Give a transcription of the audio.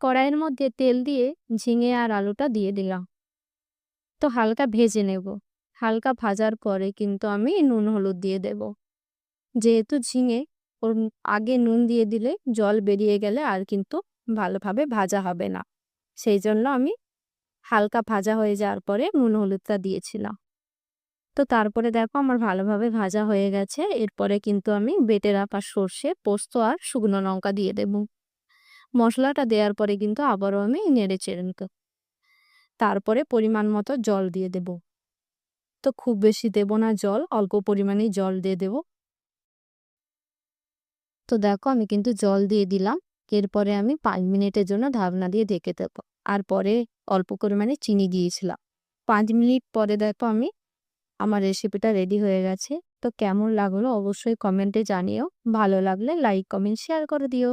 কড়াইয়ের মধ্যে তেল দিয়ে ঝিঙে আর আলুটা দিয়ে দিলাম। তো হালকা ভেজে নেব। হালকা ভাজার পরে কিন্তু আমি নুন হলুদ দিয়ে দেব। যেহেতু ঝিঙে ওর আগে নুন দিয়ে দিলে জল বেরিয়ে গেলে আর কিন্তু ভালোভাবে ভাজা হবে না। সেই জন্য আমি হালকা ভাজা হয়ে যাওয়ার পরে নুন হলুদটা দিয়েছিলাম। তো তারপরে দেখো আমার ভালোভাবে ভাজা হয়ে গেছে। এরপরে কিন্তু আমি বেটে রাখা সর্ষে, পোস্ত আর শুকনো লঙ্কা দিয়ে দেব। মশলাটা দেওয়ার পরে কিন্তু আবারও আমি নেড়ে চেড়ে নেব। তারপরে পরিমাণ মতো জল দিয়ে দেব। তো খুব বেশি দেব না জল, অল্প পরিমাণেই জল দিয়ে দেব। তো দেখো আমি কিন্তু জল দিয়ে দিলাম। এরপরে আমি 5 মিনিটের জন্য ঢাকনা দিয়ে ঢেকে দেব। আর পরে অল্প পরিমাণে চিনি দিয়েছিলাম। 5 মিনিট পরে দেখো আমার রেসিপিটা রেডি হয়ে গেছে। তো কেমন লাগলো অবশ্যই কমেন্টে জানিও। ভালো লাগলে লাইক, কমেন্ট, শেয়ার করে দিও।